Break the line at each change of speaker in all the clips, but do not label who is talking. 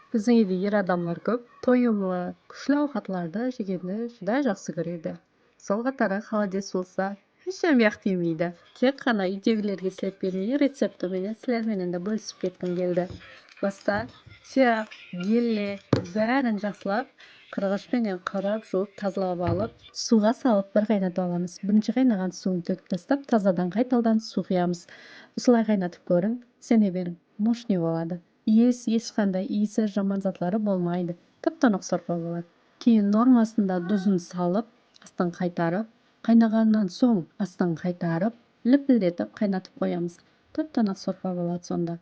Біздің үйде ер адамдар көп, тойымлы, күшлі ауқатларды жегенді шыдай жақсы көреді. Сол қатары холодец болса, ешем яқ тимейді. Тек қана үйдегілерге сілеп бермей, рецепті менен сілерменен де бөлісіп кеткім келді. Баста сияқ, гелле бәрін жақсылап, қырғышпенен қарап, жуып, тазалап алып, суға салып бір қайнатып аламыз. Бірінші қайнаған суын төкіп тастап, тазадан қайтадан су құямыз. Осылай қайнатып көрің, сене берің, мощный болады. Ешқандай иісі жаман затлары болмайды. Тып-тынық сорпа болады. Кейін нормасында тұзын салып, астын қайтарып, қайнағаннан соң астын қайтарып, лүпілдетіп қайнатып қоямыз. Тып-тынық сорпа болады сонда.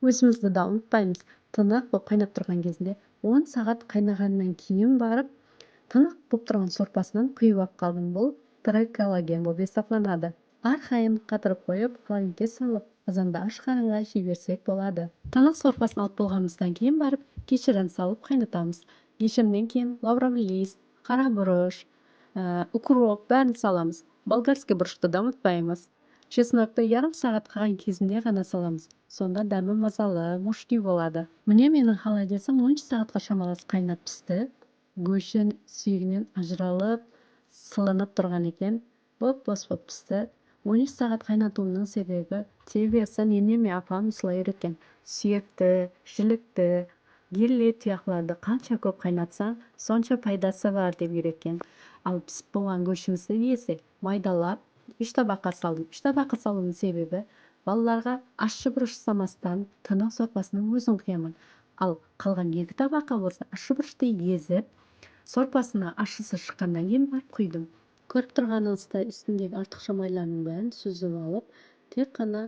Өзімізді да ұмытпаймыз. Тынық болып қайнап тұрған кезінде 10 сағат қайнағаннан кейін барып, тынық болып тұрған сорпасынан құйып алып қалдым. Бұл тірі коллаген болып есептелінеді. Әрқайын қатырып қойып, холодильникке салып, қазанда аш қарынға жей берсек болады. Тынық сорпасын алып болғанымыздан кейін барып, кешірін салып қайнатамыз. Кешірінен кейін лавровый лист, қара бұрыш, укроп бәрін саламыз. Болгарский бұрышты да ұмытпаймыз. Чеснокты ярым сағат қалған кезінде ғана саламыз. Сонда дәмі мазалы, мощный болады. Міне менің холодецім 10 сағатқа шамалас қайнап пісті. Гөшін сүйегінен ажыралып, сылынып тұрған екен. Боп-бос болып пісті. 13 сағат қайнатуымның себебі енеме апам осылай үйреткен. Сүйекті, жілікті, гелле тұяқларды қанша көп қайнатсаң, сонша пайдасы бар деп үйреткен. Ал пісіп болған көшімізді есе майдалап, 3 табаққа салдым. 3 табаққа салуымның себебі балаларға ащы бұрыш самастан тынық сорпасының өзін құямын. Ал қалған 2 табаққа болса ащы бұрышты езіп, сорпасына ащысы шыққаннан кейін барып құйдым. Көріп тұрғаныңыздай үстіндегі артықша майлардың бәрін сүзіп алып, тек қана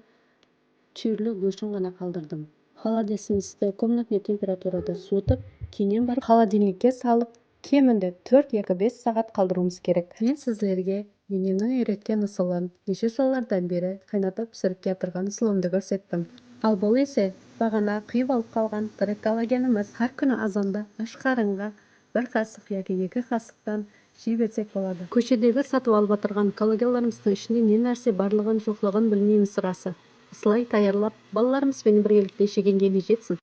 түйірлі гөшін ғана қалдырдым. Холодесімізді комнатный температурада суытып, кейіннен барып холодильникке салып, кемінде 4-5 сағат қалдыруымыз керек. Мен сіздерге енемнің үйреткен ысылын, неше жылдардан бері қайнатып пісіріп келе ысылымды көрсеттім. Ал бұл есе бағана құйып алып қалған тірі коллагеніміз. Әр күні азанда аш қарынға 1 қасық яки 2 қасықтан жей берсек болады. Көшедегі сатып алып отырған коллагенларымыздың ішінде не нәрсе барлығын жоқлығын білмейміз расы. Осылай даярлап, балаларымызбен біргелікте жегенге не жетсін.